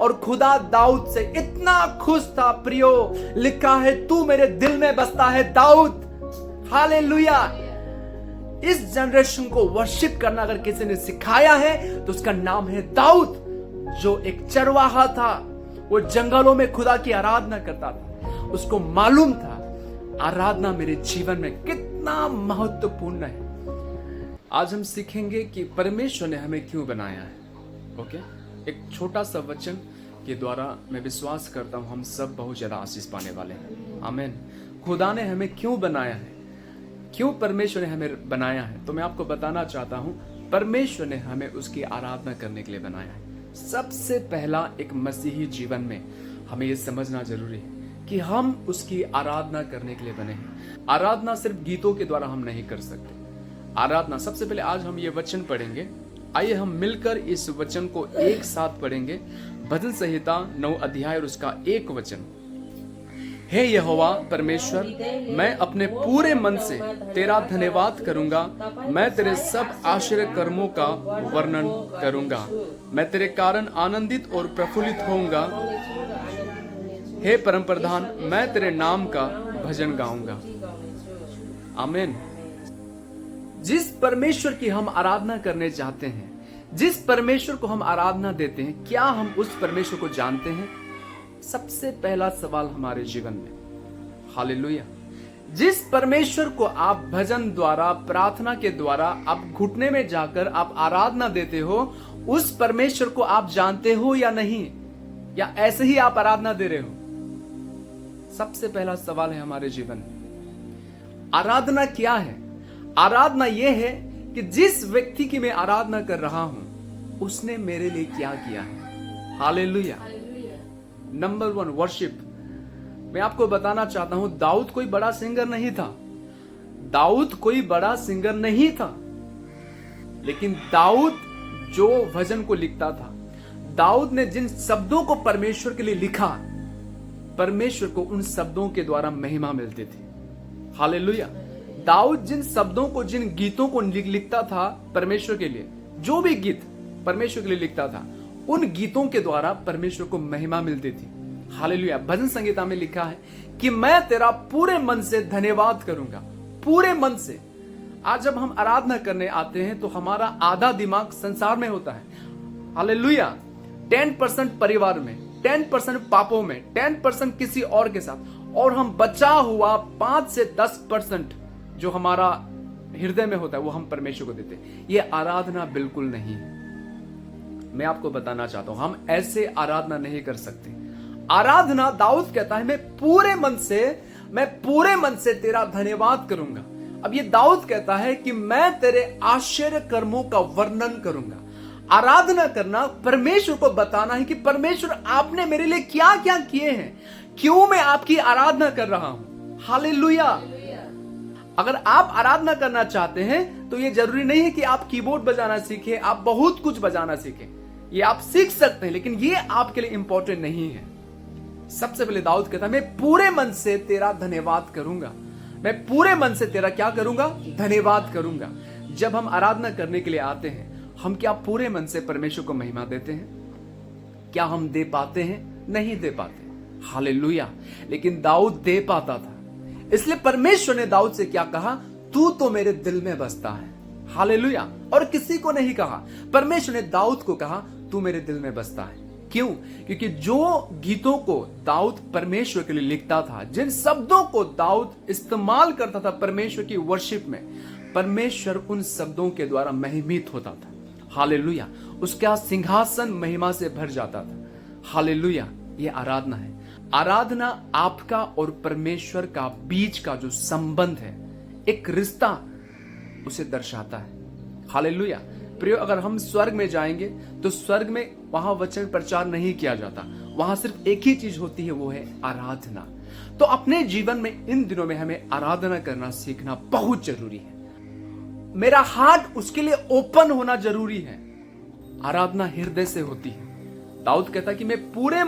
और खुदा दाऊद से इतना खुश था। प्रियो, लिखा है तू मेरे दिल में बसता है दाऊद। हालेलुया। इस जनरेशन को वर्शिप करना अगर किसी ने सिखाया है तो उसका नाम है दाऊद, जो एक चरवाहा था। वो जंगलों में खुदा की आराधना करता था। उसको मालूम था आराधना मेरे जीवन में कितना महत्वपूर्ण है। आज हम सीखेंगे कि परमेश्वर ने हमें क्यों बनाया है। ओके, एक छोटा सा वचन के द्वारा मैं विश्वास करता हूं हम सब बहुत ज्यादा आशीष पाने वाले हैं। आमीन। खुदा ने हमें क्यों बनाया है, क्यों परमेश्वर ने हमें बनाया है, तो मैं आपको बताना चाहता हूं परमेश्वर ने हमें उसकी आराधना करने के लिए बनाया है। सबसे पहला एक मसीही जीवन में हमें यह समझना जरूरी है कि हम उसकी आराधना करने के लिए बने हैं। आराधना सिर्फ गीतों के द्वारा हम नहीं कर सकते। आराधना, सबसे पहले आज हम ये वचन पढ़ेंगे। आइए हम मिलकर इस वचन को एक साथ पढ़ेंगे। भजन संहिता 9 अध्याय और उसका 1 वचन। हे यहोवा परमेश्वर, मैं अपने पूरे मन से तेरा धन्यवाद करूंगा। मैं तेरे सब आश्चर्य कर्मों का वर्णन करूंगा। मैं तेरे कारण आनंदित और प्रफुल्लित होऊंगा। हे परम प्रधान, मैं तेरे नाम का भजन गाऊंगा। आमीन। जिस परमेश्वर की हम आराधना करने चाहते हैं, जिस परमेश्वर को हम आराधना देते हैं, क्या हम उस परमेश्वर को जानते हैं? सबसे पहला सवाल हमारे जीवन में। हालेलुया। जिस परमेश्वर को आप भजन द्वारा, प्रार्थना के द्वारा, आप घुटने में जाकर आप आराधना देते हो, उस परमेश्वर को आप जानते हो या नहीं, या ऐसे ही आप आराधना दे रहे हो? सबसे पहला सवाल है हमारे जीवन में। आराधना क्या है? आराधना यह है कि जिस व्यक्ति की मैं आराधना कर रहा हूं उसने मेरे लिए क्या किया है। हालेलुया। Number 1, worship. मैं आपको बताना चाहता हूं दाऊद कोई बड़ा सिंगर नहीं था। दाऊद कोई बड़ा सिंगर नहीं था, लेकिन दाऊद जो भजन को लिखता था, दाऊद ने जिन शब्दों को परमेश्वर के लिए लिखा, परमेश्वर को उन शब्दों के द्वारा महिमा मिलती थी। हालेलुया। दाऊद जिन शब्दों को, जिन गीतों को लिखता था परमेश्वर के लिए, जो भी गीत परमेश्वर के लिए लिखता था, उन गीतों के द्वारा परमेश्वर को महिमा मिलती थी। हालेलुया। भजन संहिता में लिखा है कि मैं तेरा पूरे मन से धन्यवाद करूंगा। पूरे मन से। आज जब हम आराधना करने आते हैं तो हमारा आधा दिमाग संसार में होता है। हालेलुया। 10% परिवार में, 10% पापों में, 10% किसी और के साथ, और हम बचा हुआ 5 से 10% जो हमारा हृदय में होता है वो हम परमेश्वर को देते हैं। ये आराधना बिल्कुल नहीं है। मैं आपको बताना चाहता हूं हम ऐसे आराधना नहीं कर सकते। आराधना, दाऊद कहता है मैं पूरे मन से तेरा धन्यवाद करूंगा। अब ये दाऊद कहता है कि मैं तेरे आश्चर्य कर्मों का वर्णन करूंगा। आराधना करना परमेश्वर को बताना है कि परमेश्वर आपने मेरे लिए क्या क्या किए हैं, क्यों मैं आपकी आराधना कर रहा हूं। हालेलुया। अगर आप आराधना करना चाहते हैं तो ये जरूरी नहीं है कि आप कीबोर्ड बजाना सीखें, आप बहुत कुछ बजाना सीखें। ये आप सीख सकते हैं, लेकिन ये आपके लिए इंपॉर्टेंट नहीं है। सबसे पहले दाऊद कहता है मैं पूरे मन से तेरा धन्यवाद करूंगा। मैं पूरे मन से तेरा क्या करूंगा? धन्यवाद करूंगा। जब हम आराधना करने के लिए आते हैं, हम क्या पूरे मन से परमेश्वर को महिमा देते हैं? क्या हम दे पाते हैं? नहीं दे पाते। हालेलुया। लेकिन दाऊद दे पाता था, इसलिए परमेश्वर ने दाऊद से क्या कहा? तू तो मेरे दिल में बसता है। हालेलुया। और किसी को नहीं कहा, परमेश्वर ने दाऊद को कहा तू मेरे दिल में बसता है। क्यों? क्योंकि जो गीतों को दाऊद परमेश्वर के लिए लिखता था, जिन शब्दों को दाऊद इस्तेमाल करता था परमेश्वर की वर्शिप में, परमेश्वर उन शब्दों के द्वारा महिमित होता था। हालेलुया। उसका सिंहासन महिमा से भर जाता था। हालेलुया। ये आराधना है। आराधना आपका और परमेश्वर का बीच का जो संबंध है, एक रिश्ता, उसे दर्शाता है। हालेलुया। प्रियो, अगर हम स्वर्ग में जाएंगे तो स्वर्ग में वहां वचन प्रचार नहीं किया जाता। वहां सिर्फ एक ही चीज होती है, वो है आराधना। तो अपने जीवन में इन दिनों में हमें आराधना करना सीखना बहुत जरूरी है। मेरा हार्ट उसके लिए ओपन होना जरूरी है। आराधना हृदय से होती है। दाऊद कहता कि मैं पूरे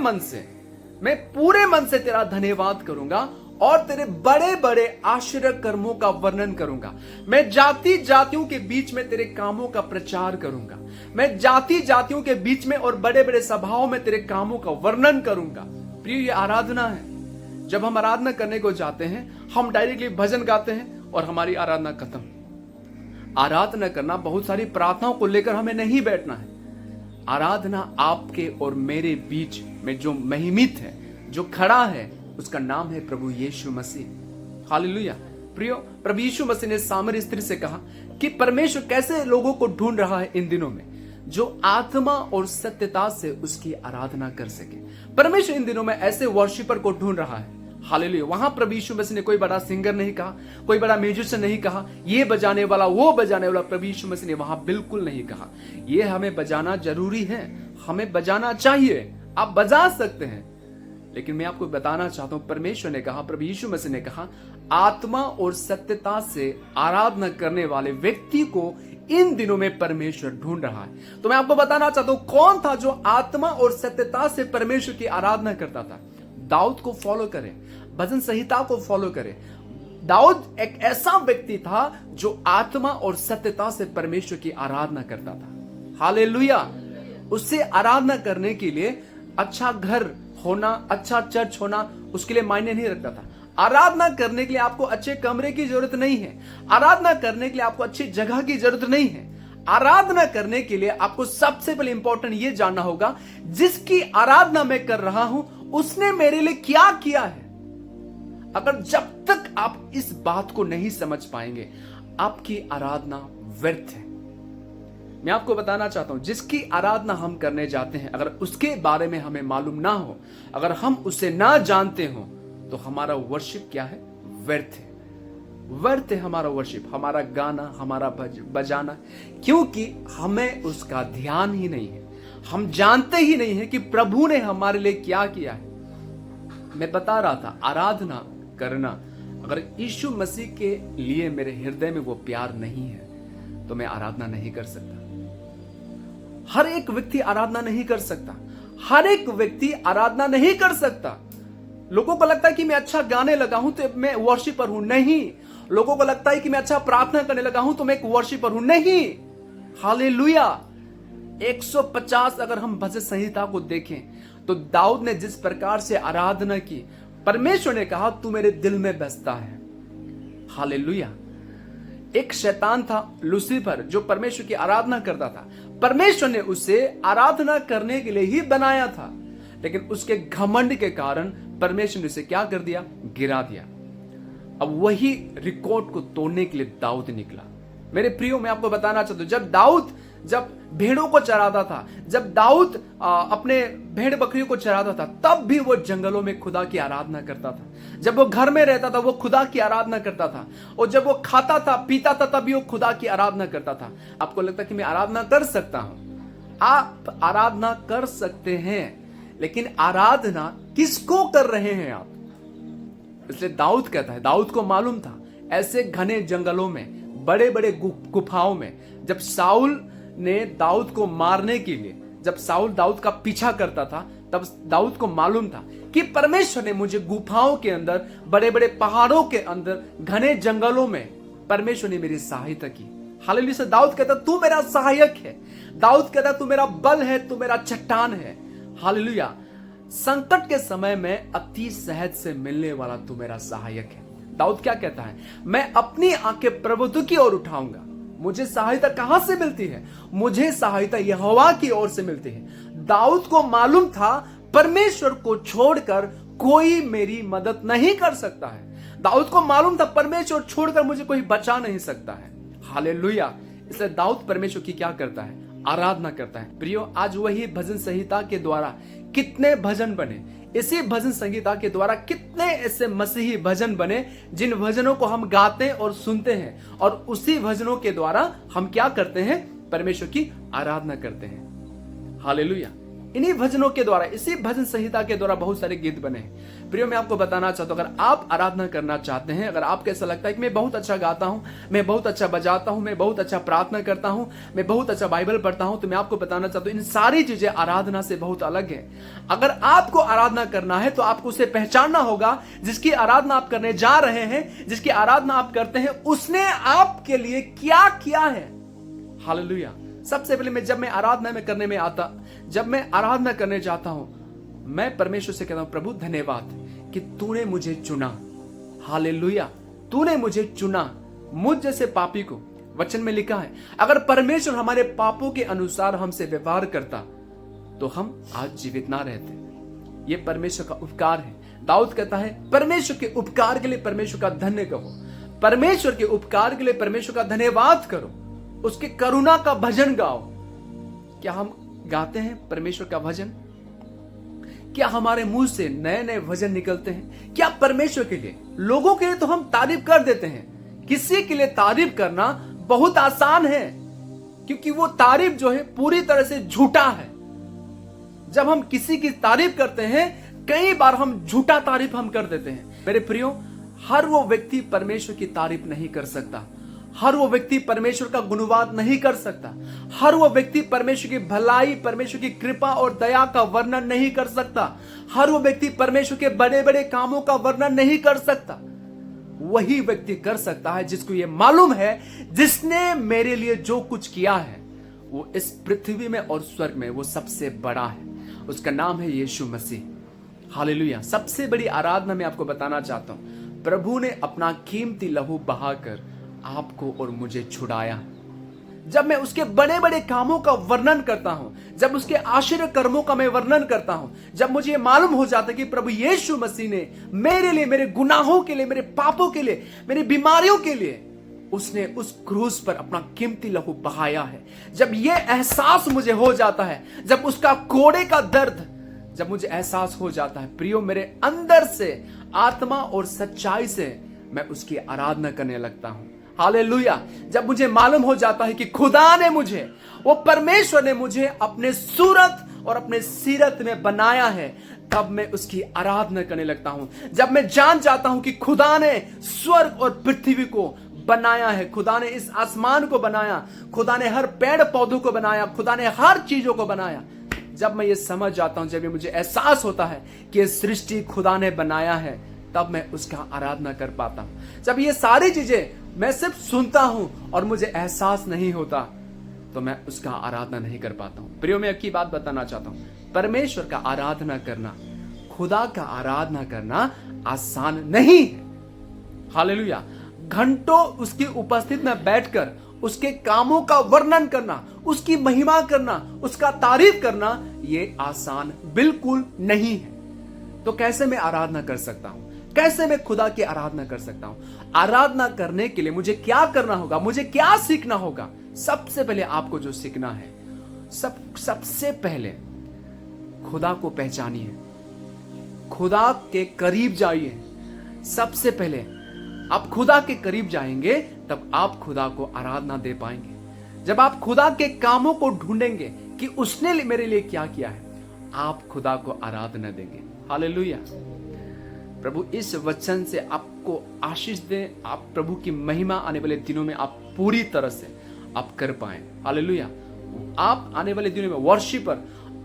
मन से तेरा धन्यवाद करूंगा और तेरे बड़े बड़े आश्चर्य कर्मों का वर्णन करूंगा। मैं जाति जातियों के बीच में तेरे कामों का प्रचार करूंगा। मैं जाति जातियों के बीच में और बड़े बड़े सभाओं में तेरे कामों का वर्णन करूंगा। प्रिय, ये आराधना है। जब हम आराधना करने को जाते हैं, हम डायरेक्टली भजन गाते हैं और हमारी आराधना खत्म। आराधना करना बहुत सारी प्रार्थनाओं को लेकर हमें नहीं बैठना है। आराधना आपके और मेरे बीच में जो महिमित है, जो खड़ा है, उसका नाम है प्रभु यीशु मसीह। हालेलुया। प्रियो, प्रभु यीशु मसीह ने सामरी स्त्री से कहा कि परमेश्वर कैसे लोगों को ढूंढ रहा है इन दिनों में, जो आत्मा और सत्यता से उसकी आराधना कर सके। परमेश्वर इन दिनों में ऐसे वर्शिपर को ढूंढ रहा है। हालेलुया। वहां प्रभु यीशु मसीह ने कोई बड़ा सिंगर नहीं कहा, कोई बड़ा म्यूजिशियन नहीं कहा, ये बजाने वाला वो बजाने वाला। प्रभु यीशु मसीह ने वहां बिल्कुल नहीं कहा। ये हमें बजाना जरूरी है, हमें बजाना चाहिए, आप बजा सकते हैं। लेकिन मैं आपको बताना चाहता हूं, परमेश्वर ने कहा, प्रभु यीशु मसीह ने कहा, आत्मा और सत्यता से आराधना करने वाले व्यक्ति को इन दिनों में परमेश्वर ढूंढ रहा है। तो मैं आपको बताना चाहता हूं कौन था जो आत्मा और सत्यता से परमेश्वर की आराधना करता था। दाऊद को फॉलो करें, भजन संहिता को फॉलो करें। दाऊद एक ऐसा व्यक्ति था जो आत्मा और सत्यता से परमेश्वर की आराधना करता था। हालेलुया। उससे आराधना करने के लिए अच्छा घर होना, अच्छा चर्च होना उसके लिए मायने नहीं रखता था। आराधना करने के लिए आपको अच्छे कमरे की जरूरत नहीं है। आराधना करने के लिए आपको अच्छी जगह की जरूरत नहीं है। आराधना करने के लिए आपको सबसे पहले इंपॉर्टेंट यह जानना होगा, जिसकी आराधना मैं कर रहा हूं उसने मेरे लिए क्या किया है। अगर जब तक आप इस बात को नहीं समझ पाएंगे, आपकी आराधना व्यर्थ है। मैं आपको बताना चाहता हूं, जिसकी आराधना हम करने जाते हैं, अगर उसके बारे में हमें मालूम ना हो, अगर हम उसे ना जानते हो, तो हमारा वर्शिप क्या है? व्यर्थ है। व्यर्थ है हमारा वर्शिप, हमारा गाना, हमारा बजाना, क्योंकि हमें उसका ध्यान ही नहीं है। हम जानते ही नहीं है कि प्रभु ने हमारे लिए क्या किया है। मैं बता रहा था, आराधना करना, अगर यीशु मसीह के लिए मेरे हृदय में वो प्यार नहीं है, तो मैं आराधना नहीं कर सकता। हर एक व्यक्ति आराधना नहीं कर सकता। हर एक व्यक्ति आराधना नहीं कर सकता। लोगों को लगता है कि मैं अच्छा गाने लगा हूं तो मैं वर्शिपर हूं। नहीं। लोगों को लगता है कि मैं अच्छा प्रार्थना करने लगा हूं तो मैं एक वर्शिपर हूं। नहीं। हालेलुया। 150 अगर हम भजन संहिता को देखें तो दाऊद ने जिस प्रकार से आराधना की, परमेश्वर ने कहा तू मेरे दिल में बसता है। हालेलुया। एक शैतान था लूसीफर, जो परमेश्वर की आराधना करता था। परमेश्वर ने उसे आराधना करने के लिए ही बनाया था, लेकिन उसके घमंड के कारण परमेश्वर ने उसे क्या कर दिया? गिरा दिया। अब वही रिकॉर्ड को तोड़ने के लिए दाऊद निकला। मेरे प्रियो, मैं आपको बताना चाहता हूं, जब भेड़ों को चराता था, जब दाऊद अपने भेड़ बकरियों को चराता था, तब भी वो जंगलों में खुदा की आराधना करता था। जब वो घर में रहता था, वो खुदा की आराधना करता था। और जब वो खाता था, पीता था, तब भी वो खुदा की आराधना करता था। आपको लगता है कि मैं आराधना कर सकता हूं? आप आराधना कर सकते हैं, लेकिन आराधना किसको कर रहे हैं आप? इसलिए दाऊद कहता है, दाऊद को मालूम था ऐसे घने जंगलों में, बड़े बड़े गुफाओं में, जब साउल ने दाऊद को मारने के लिए, जब साउल दाऊद का पीछा करता था, तब दाऊद को मालूम था कि परमेश्वर ने मुझे गुफाओं के अंदर, बड़े बड़े पहाड़ों के अंदर, घने जंगलों में परमेश्वर ने मेरी सहायता की। हालेलुया। से दाऊद कहता तू मेरा सहायक है। दाऊद कहता तू मेरा बल है, तू मेरा चट्टान है। हालेलुया। संकट के समय में अति सहज से मिलने वाला तू मेरा सहायक है। दाऊद क्या कहता है? मैं अपनी आंखें प्रभु की ओर उठाऊंगा। मुझे सहायता कहां से मिलती है? मुझे सहायता यहोवा की ओर से मिलती है। दाऊद को मालूम था परमेश्वर को छोड़कर कोई मेरी मदद नहीं कर सकता है। दाऊद को मालूम था परमेश्वर छोड़कर मुझे कोई बचा नहीं सकता है। हालेलुया। इसलिए दाऊद परमेश्वर की क्या करता है? आराधना करता है। प्रियो, आज वही भजन संहिता के द्वारा कितने भजन बने, इसी भजन संहिता के द्वारा कितने ऐसे मसीही भजन बने, जिन भजनों को हम गाते और सुनते हैं, और उसी भजनों के द्वारा हम क्या करते हैं? परमेश्वर की आराधना करते हैं। हालेलुया। इन्हीं भजनों के द्वारा, इसी भजन संहिता के द्वारा बहुत सारे गीत बने हैं। प्रियो, मैं आपको बताना चाहता हूं, अगर आप आराधना करना चाहते हैं, अगर आपको ऐसा लगता है कि मैं बहुत अच्छा गाता हूं, मैं बहुत अच्छा बजाता हूं, मैं बहुत अच्छा प्रार्थना करता हूं, मैं बहुत अच्छा बाइबल पढ़ता हूं, तो मैं आपको बताना चाहता हूं इन सारी चीजें आराधना से बहुत अलग है। अगर आपको आराधना करना है तो आपको उसे पहचानना होगा, जिसकी आराधना आप करने जा रहे हैं, जिसकी आराधना आप करते हैं, उसने आपके लिए क्या किया है। हालेलुया। सबसे पहले जब मैं आराधना करने जाता हूं, मैं परमेश्वर से कहता हूं, प्रभु धन्यवाद कि तूने मुझे चुना। हालेलुया। तूने मुझे चुना, मुझ जैसे पापी को। वचन में लिखा है, अगर परमेश्वर हमारे पापों के अनुसार हमसे व्यवहार करता तो हम आज जीवित ना रहते। यह परमेश्वर का उपकार है। दाऊद कहता है, परमेश्वर के उपकार के लिए परमेश्वर का धन्य कहो, परमेश्वर के उपकार के लिए परमेश्वर का धन्यवाद करो, उसके करुणा का भजन गाओ। क्या हम गाते हैं परमेश्वर का भजन? क्या हमारे मुंह से नए नए भजन निकलते हैं? क्या परमेश्वर के लिए? लोगों के लिए तो हम तारीफ कर देते हैं, किसी के लिए तारीफ करना बहुत आसान है, क्योंकि वो तारीफ जो है पूरी तरह से झूठा है। जब हम किसी की तारीफ करते हैं, कई बार हम झूठा तारीफ हम कर देते हैं। मेरे प्रियो, हर वो व्यक्ति परमेश्वर की तारीफ नहीं कर सकता, हर वो व्यक्ति परमेश्वर का गुणवाद नहीं कर सकता, हर वो व्यक्ति परमेश्वर की भलाई, परमेश्वर की कृपा और दया का वर्णन नहीं कर सकता, हर वो व्यक्ति परमेश्वर के बड़े बड़े कामों का वर्णन नहीं कर सकता। वही व्यक्ति कर सकता है जिसको ये मालूम है, जिसने मेरे लिए जो कुछ किया है वो इस पृथ्वी में और स्वर्ग में वो सबसे बड़ा है। उसका नाम है यीशु मसीह। हालेलुया। सबसे बड़ी आराधना मैं आपको बताना चाहता हूं, प्रभु ने अपना कीमती लहू बहाकर आपको और मुझे छुड़ाया। जब मैं उसके बड़े बड़े कामों का वर्णन करता हूं, जब उसके आश्चर्य कर्मों का मैं वर्णन करता हूं, जब मुझे मालूम हो जाता है कि प्रभु यीशु मसीह ने मेरे लिए, मेरे गुनाहों के लिए, मेरे पापों के लिए, मेरी बीमारियों के लिए उसने उस क्रूस पर अपना कीमती लहू बहाया है, जब यह एहसास मुझे हो जाता है, जब उसका कोड़े का दर्द जब मुझे एहसास हो जाता है, प्रियो, मेरे अंदर से आत्मा और सच्चाई से मैं उसकी आराधना करने लगता हूं। हालेलुया। जब मुझे मालूम हो जाता है कि खुदा ने मुझे, वो परमेश्वर ने मुझे अपने सूरत और अपने सीरत में बनाया है, तब मैं उसकी आराधना करने लगता हूं। जब मैं जान जाता हूं कि खुदा ने स्वर्ग और पृथ्वी को बनाया है, खुदा ने इस आसमान को बनाया, खुदा ने हर पेड़ पौधों को बनाया, खुदा ने हर चीजों को बनाया, जब मैं ये समझ जाता हूं, जब ये मुझे एहसास होता है कि ये सृष्टि खुदा ने बनाया है, तब मैं उसका आराधना कर पाता हूं। जब ये सारी चीजें मैं सिर्फ सुनता हूं और मुझे एहसास नहीं होता, तो मैं उसका आराधना नहीं कर पाता हूं। प्रियो, मैं एक ही बात बताना चाहता हूं, परमेश्वर का आराधना करना, खुदा का आराधना करना आसान नहीं है। हालेलुया। घंटों उसकी उपस्थिति में बैठकर उसके कामों का वर्णन करना, उसकी महिमा करना, उसका तारीफ करना, ये आसान बिल्कुल नहीं है। तो कैसे मैं आराधना कर सकता हूं? कैसे मैं खुदा की आराधना कर सकता हूं? आराधना करने के लिए मुझे क्या करना होगा? मुझे क्या सीखना होगा? सबसे पहले आपको जो सीखना है, सबसे पहले खुदा को पहचानिए, खुदा के करीब जाइए। सबसे पहले आप खुदा के करीब जाएंगे, तब आप खुदा को आराधना दे पाएंगे। जब आप खुदा के कामों को ढूंढेंगे कि उसने मेरे लिए क्या किया है, आप खुदा को आराधना देंगे। हालेलुया। प्रभु इस वचन से आपको आशीष दे, आप प्रभु की महिमा आने वाले दिनों में आप पूरी तरह से आप कर पाए। हालेलुया। आप आने वाले दिनों में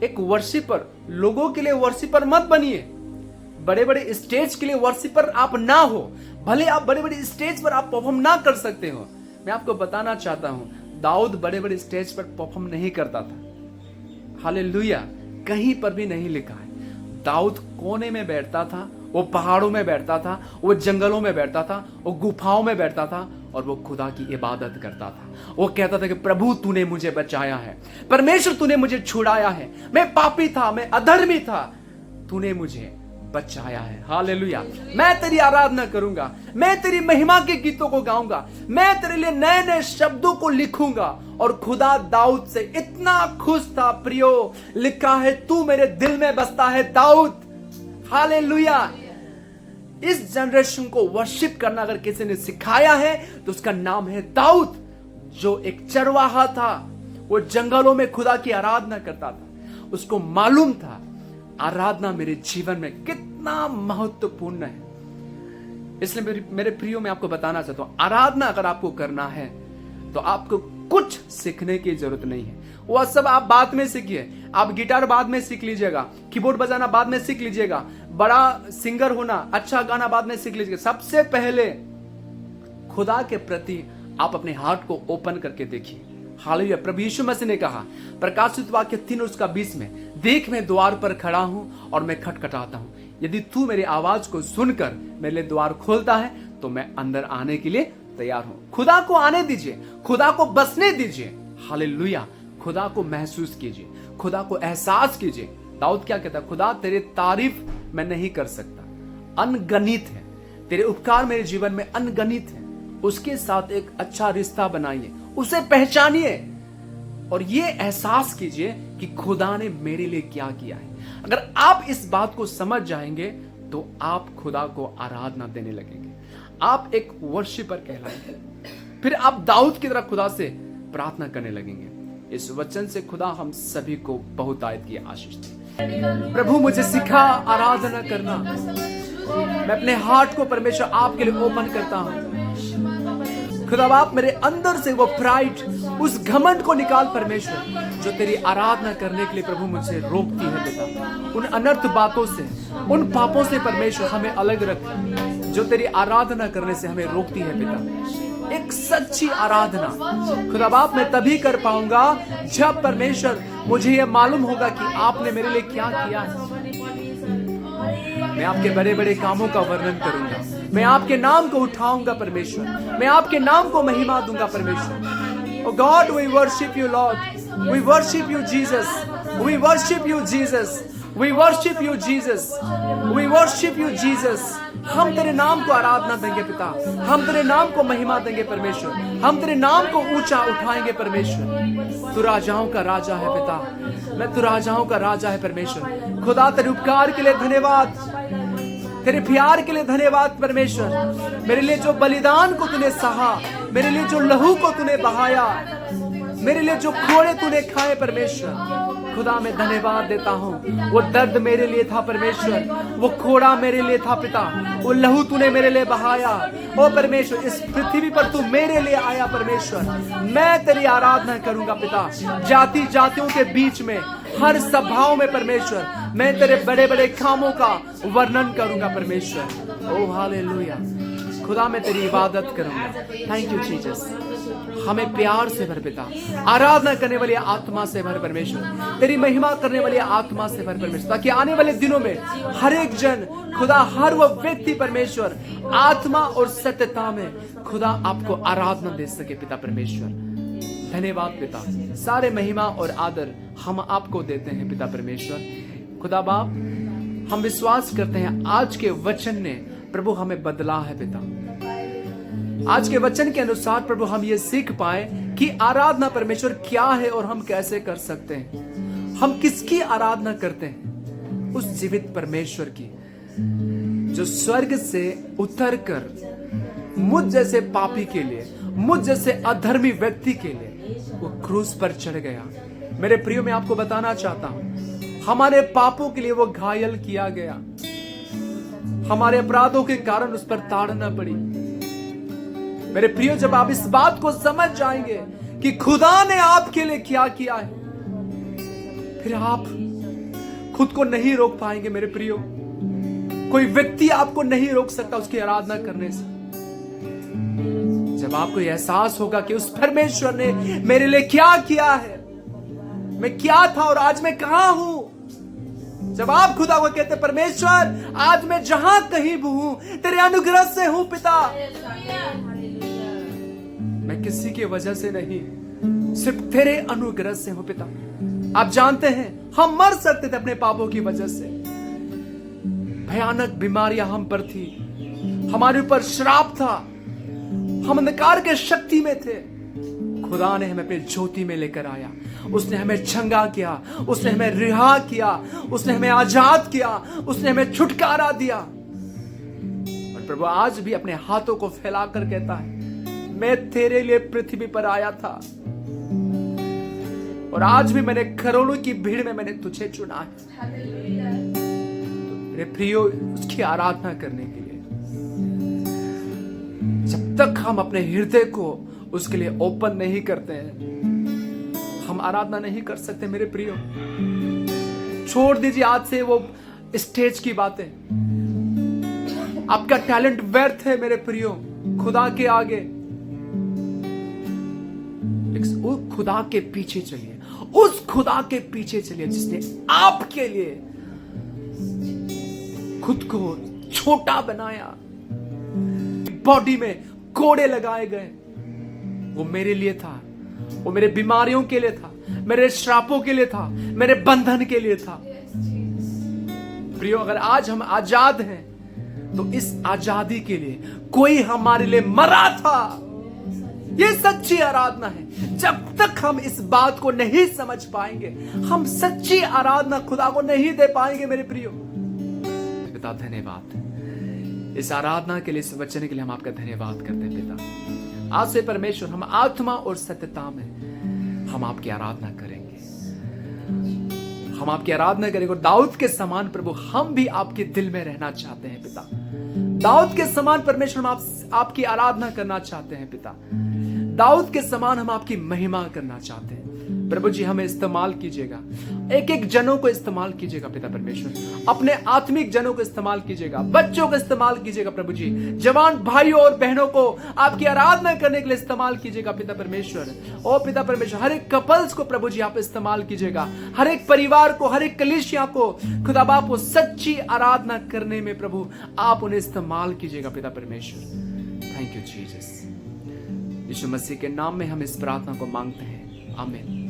एक वर्शिपर, लोगों के लिए वर्शिपर मत बनिए। बड़े बड़े स्टेज के लिए वर्शिपर आप ना हो, भले आप बड़े बड़े स्टेज पर आप परफॉर्म ना कर सकते हो। मैं आपको बताना चाहता हूं, दाऊद बड़े बड़े स्टेज पर परफॉर्म नहीं करता था। हालेलुया। कहीं पर भी नहीं लिखा है। दाऊद कोने में बैठता था, वो पहाड़ों में बैठता था, वो जंगलों में बैठता था, वो गुफाओं में बैठता था और वो खुदा की इबादत करता था। वो कहता था कि प्रभु तूने मुझे बचाया है, परमेश्वर तूने मुझे छुड़ाया है, मैं पापी था, मैं अधर्मी था, तूने मुझे बचाया है। हालेलुया। मैं तेरी आराधना करूंगा, मैं तेरी महिमा के गीतों को गाऊंगा, मैं तेरे लिए नए नए शब्दों को लिखूंगा। और खुदा दाऊद से इतना खुश था, प्रियो, लिखा है तू मेरे दिल में बसता है दाऊद। हालेलुया। इस जनरेशन को वर्शिप करना अगर किसी ने सिखाया है तो उसका नाम है दाऊद, जो एक चरवाहा था। वो जंगलों में खुदा की आराधना करता था, उसको मालूम था आराधना मेरे जीवन में कितना महत्वपूर्ण है। इसलिए मेरे प्रियो में आपको बताना चाहता हूं, आराधना अगर आपको करना है तो आपको कुछ सीखने की जरूरत नहीं है। वह सब आप बाद में सीखिए। आप गिटार बाद में सीख लीजिएगा, कीबोर्ड बजाना बाद में सीख लीजिएगा, बड़ा सिंगर होना, अच्छा गाना बाद में सीख लीजिएगा। सबसे पहले खुदा के प्रति आप अपने हार्ट को ओपन करके देखिए। हालेलुया। प्रभु यीशु मसीह ने कहा प्रकाशित वाक्य 3:20 में, देख मैं द्वार पर खड़ा हूं और मैं खटखटाता हूं, यदि तू मेरी आवाज को सुनकर मेरे लिए द्वार खोलता है तो मैं अंदर आने के लिए तैयार हूं। खुदा को आने दीजिए, खुदा को बसने दीजिए। हालेलुया। खुदा को महसूस कीजिए, खुदा को एहसास कीजिए। दाऊद क्या कहता है, खुदा तेरी तारीफ मैं नहीं कर सकता, अनगणित है, तेरे उपकार मेरे जीवन में अनगणित है। उसके साथ एक अच्छा रिश्ता बनाइए, उसे पहचानिए और ये एहसास कीजिए कि खुदा ने मेरे लिए क्या किया है। अगर आप इस बात को समझ जाएंगे तो आप खुदा को आराधना देने लगेंगे, आप एक वर्शिपर कहलाएंगे। फिर आप दाऊद की तरह खुदा से प्रार्थना करने लगेंगे। इस वचन से खुदा हम सभी को बहुतायत की आशीष दे। प्रभु मुझे सिखा आराधना करना। मैं अपने हार्ट को परमेश्वर आपके लिए ओपन करता हूं। खुदा आप मेरे अंदर से वो प्राइड, उस घमंड को निकाल परमेश्वर, जो तेरी आराधना करने के लिए प्रभु मुझे रोकती है पिता। उन अनर्थ बातों से, उन पापों से परमेश्वर हमें अलग रख, जो तेरी आराधना करने से हमें रोकती है पिता। एक सच्ची आराधना खुदा बाप मैं तभी कर पाऊंगा जब परमेश्वर मुझे यह मालूम होगा कि आपने मेरे लिए क्या किया है। मैं आपके बड़े बड़े कामों का वर्णन करूंगा, मैं आपके नाम को उठाऊंगा परमेश्वर, मैं आपके नाम को महिमा दूंगा परमेश्वर। O God we worship you Lord, we worship you Jesus, we worship you Jesus, we worship you Jesus, we worship you Jesus. हम तेरे नाम को आराधना देंगे पिता, हम तेरे नाम को महिमा देंगे परमेश्वर, हम तेरे नाम को ऊंचा उठाएंगे परमेश्वर। तू राजाओं का राजा है पिता, मैं तू राजाओं का राजा है परमेश्वर। खुदा तेरे उपकार के लिए धन्यवाद, तेरे प्यार के लिए धन्यवाद परमेश्वर। मेरे लिए जो बलिदान को तूने सहा, मेरे लिए जो लहू को तूने बहाया, मेरे लिए जो खोड़े तूने खाए परमेश्वर, खुदा मैं धन्यवाद देता हूँ। वो दर्द मेरे लिए था परमेश्वर, वो खोड़ा मेरे लिए था पिता, वो लहू तूने मेरे लिए बहाया। ओ परमेश्वर इस पृथ्वी पर तू मेरे लिए आया परमेश्वर। मैं तेरी आराधना करूंगा पिता, जाति जातियों के बीच में, हर सभाओं में परमेश्वर मैं तेरे बड़े बड़े कामों का वर्णन करूंगा परमेश्वर। ओ हालेलुया। खुदा मैं तेरी इबादत करूंगा। Thank you Jesus. हमें प्यार से भर पिता, आराधना करने वाली आत्मा से भर परमेश्वर, तेरी महिमा करने वाली आत्मा से भर परमेश्वर, ताकि आने वाले दिनों में हर एक जन खुदा, हर वो व्यक्ति परमेश्वर आत्मा और सत्यता में खुदा आपको आराधना दे सके पिता परमेश्वर। धन्यवाद पिता, सारे महिमा और आदर हम आपको देते हैं पिता परमेश्वर। खुदा बाप हम विश्वास करते हैं आज के वचन ने प्रभु हमें बदला है पिता। आज के वचन के अनुसार प्रभु हम ये सीख पाए कि आराधना परमेश्वर क्या है और हम कैसे कर सकते हैं। हम किसकी आराधना करते हैं? उस जीवित परमेश्वर की, जो स्वर्ग से उतर कर मुझ जैसे पापी के लिए, मुझ जैसे अधर्मी व्यक्ति के लिए वो क्रूस पर चढ़ गया। मेरे प्रियो मैं आपको बताना चाहता हूं, हमारे पापों के लिए वो घायल किया गया, हमारे अपराधों के कारण उस पर ताड़ना पड़ी। मेरे प्रियो जब आप इस बात को समझ जाएंगे कि खुदा ने आपके लिए क्या किया है, फिर आप खुद को नहीं रोक पाएंगे। मेरे प्रियो कोई व्यक्ति आपको नहीं रोक सकता उसकी आराधना करने से। जब आपको एहसास होगा कि उस परमेश्वर ने मेरे लिए क्या किया है, मैं क्या था और आज मैं कहां हूं, जब आप खुदा को कहते परमेश्वर आज मैं जहां कहीं भी हूं तेरे अनुग्रह से हूं पिता, मैं किसी की वजह से नहीं, सिर्फ तेरे अनुग्रह से हूं पिता। आप जानते हैं हम मर सकते थे अपने पापों की वजह से, भयानक बीमारियां हम पर थी, हमारे ऊपर श्राप था, हम अंधकार के शक्ति में थे। खुदा ने हमें अपनी ज्योति में लेकर आया, उसने हमें छंगा किया, उसने हमें रिहा किया, उसने हमें आजाद किया, उसने हमें छुटकारा दिया। और प्रभु आज भी अपने हाथों को फैलाकर कहता है मैं तेरे लिए पृथ्वी पर आया था, और आज भी मैंने करोड़ों की भीड़ में मैंने तुझे चुना है मेरे प्रियो, उसकी आराधना करने के लिए। जब तक हम अपने हृदय को उसके लिए ओपन नहीं करते हैं, हम आराधना नहीं कर सकते मेरे प्रियो। छोड़ दीजिए आज से वो स्टेज की बातें। आपका टैलेंट व्यर्थ है मेरे प्रियो खुदा के आगे। वो खुदा के पीछे चलिए, उस खुदा के पीछे चलिए जिसने आपके लिए खुद को छोटा बनाया, बॉडी में कोड़े लगाए गए। वो मेरे लिए था, वो मेरे बीमारियों के लिए था, मेरे श्रापों के लिए था, मेरे बंधन के लिए था। प्रियो, अगर आज हम आजाद हैं तो इस आजादी के लिए कोई हमारे लिए मरा था। ये सच्ची आराधना है। जब तक हम इस बात को नहीं समझ पाएंगे, हम सच्ची आराधना खुदा को नहीं दे पाएंगे मेरे प्रियो। पिता धन्यवाद इस आराधना के लिए, इस वचन के लिए हम आपका धन्यवाद करते हैं पिता। आज से परमेश्वर हम आत्मा और सत्यता में हम आपकी आराधना करेंगे, हम आपकी आराधना करेंगे। और दाऊद के समान प्रभु हम भी आपके दिल में रहना चाहते हैं पिता। दाऊद के समान परमेश्वर हम आपकी आराधना करना चाहते हैं पिता। दाऊद के समान हम आपकी महिमा करना चाहते हैं प्रभु जी। हमें इस्तेमाल कीजिएगा, एक एक जनों को इस्तेमाल कीजिएगा पिता परमेश्वर। अपने आत्मिक जनों को इस्तेमाल कीजिएगा, बच्चों को इस्तेमाल कीजिएगा प्रभु जी। जवान भाइयों और बहनों को आपकी आराधना करने के लिए इस्तेमाल कीजिएगा पिता परमेश्वर। ओ पिता परमेश्वर, हर एक कपल्स को प्रभु जी आप इस्तेमाल कीजिएगा, हर एक परिवार को, हर एक कलीसिया को खुदा बाप को सच्ची आराधना करने में प्रभु आप उन्हें इस्तेमाल कीजिएगा पिता परमेश्वर। Thank you Jesus. यीशु मसीह के नाम में हम इस प्रार्थना को मांगते हैं, आमीन।